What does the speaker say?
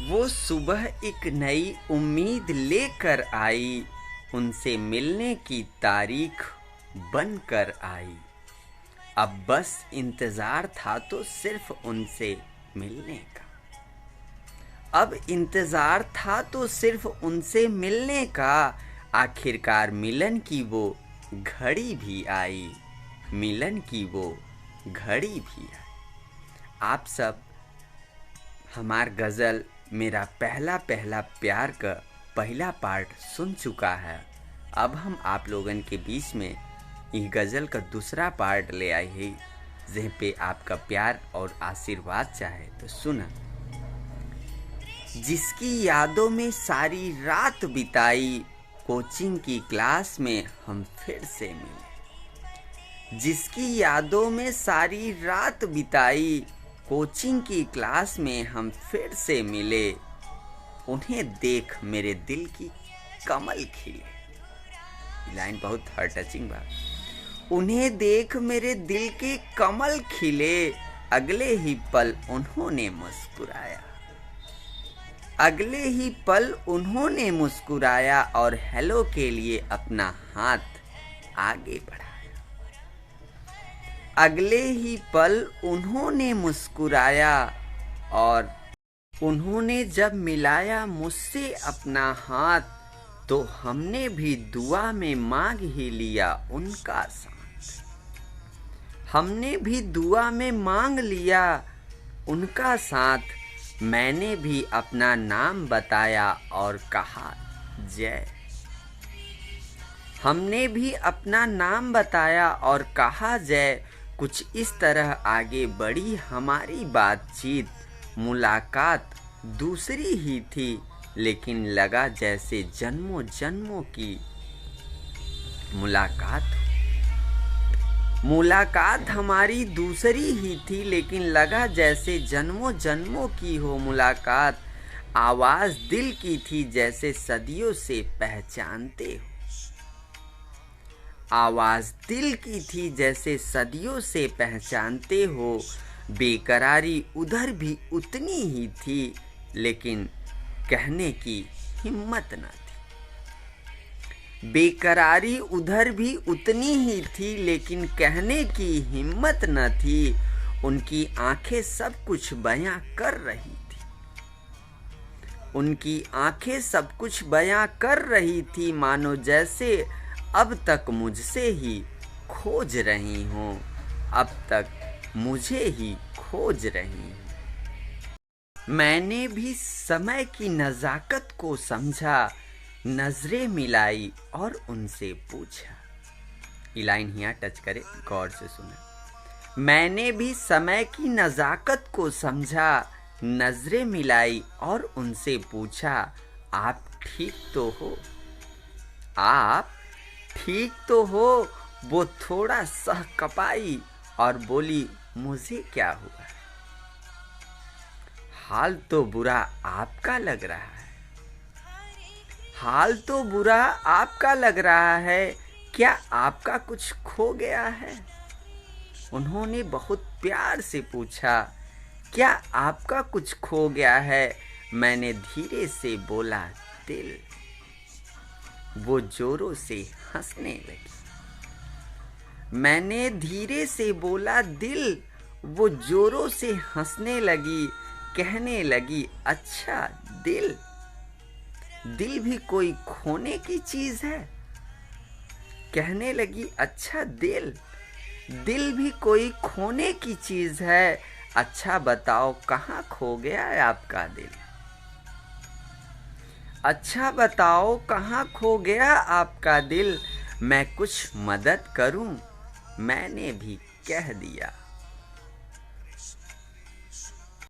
वो सुबह एक नई उम्मीद लेकर आई, उनसे मिलने की तारीख बनकर आई। अब बस इंतज़ार था तो सिर्फ उनसे मिलने का। अब इंतज़ार था तो सिर्फ उनसे मिलने का। आखिरकार मिलन की वो घड़ी भी आई, मिलन की वो घड़ी भी आई। आप सब हमार गज़ल मेरा पहला पहला प्यार का पहला पार्ट सुन चुका है। अब हम आप लोगन के बीच में ये गज़ल का दूसरा पार्ट ले आई है, जहाँ पे आपका प्यार और आशीर्वाद चाहे तो सुना। जिसकी यादों में सारी रात बिताई, कोचिंग की क्लास में हम फिर से मिले। जिसकी यादों में सारी रात बिताई, कोचिंग की क्लास में हम फिर से मिले। उन्हें देख मेरे दिल की कमल खिले। लाइन बहुत हार्ट टचिंग बा। उन्हें देख मेरे दिल के कमल खिले, अगले ही पल उन्होंने मुस्कुराया। अगले ही पल उन्होंने मुस्कुराया और हेलो के लिए अपना हाथ आगे बढ़ाया। अगले ही पल उन्होंने मुस्कुराया और उन्होंने जब मिलाया मुझसे अपना हाथ, तो हमने भी दुआ में मांग ही लिया उनका साथ। हमने भी दुआ में मांग लिया उनका साथ। मैंने भी अपना नाम बताया और कहा जय। हमने भी अपना नाम बताया और कहा जय। कुछ इस तरह आगे बढ़ी हमारी बातचीत। मुलाकात दूसरी ही थी, लेकिन लगा जैसे जन्मों जन्मों की मुलाकात हमारी दूसरी ही थी, लेकिन लगा जैसे जन्मों जन्मों की हो मुलाकात। आवाज़ दिल की थी जैसे सदियों से पहचानते हो। आवाज़ दिल की थी जैसे सदियों से पहचानते हो। बेकरारी उधर भी उतनी ही थी, लेकिन कहने की हिम्मत न थी। बेकरारी उधर भी उतनी ही थी, लेकिन कहने की हिम्मत न थी। उनकी आंखें सब कुछ बयां कर रही थी। उनकी आंखें सब कुछ बयां कर रही थी, मानो जैसे अब तक मुझसे ही खोज रही हों। अब तक मुझे ही खोज रही हों। मैंने भी समय की नज़ाकत को समझा, नजरें मिलाई और उनसे पूछा। ये लाइन यहाँ टच करे, गौर से सुना। मैंने भी समय की नज़ाकत को समझा, नजरें मिलाई और उनसे पूछा, आप ठीक तो हो? आप ठीक तो हो? वो थोड़ा सहकपाई और बोली, मुझे क्या हुआ? हाल तो बुरा आपका लग रहा है। हाल तो बुरा आपका लग रहा है। क्या आपका कुछ खो गया है? उन्होंने बहुत प्यार से पूछा, क्या आपका कुछ खो गया है? मैंने धीरे से बोला, दिल। वो जोरों से हंसने लगी। मैंने धीरे से बोला, दिल। वो जोरों से हंसने लगी, कहने लगी, अच्छा दिल। दिल भी कोई खोने की चीज है? कहने लगी, अच्छा दिल। दिल भी कोई खोने की चीज है। अच्छा बताओ कहाँ खो गया है आपका दिल? अच्छा बताओ कहाँ खो गया आपका दिल? मैं कुछ मदद करूं? मैंने भी कह दिया,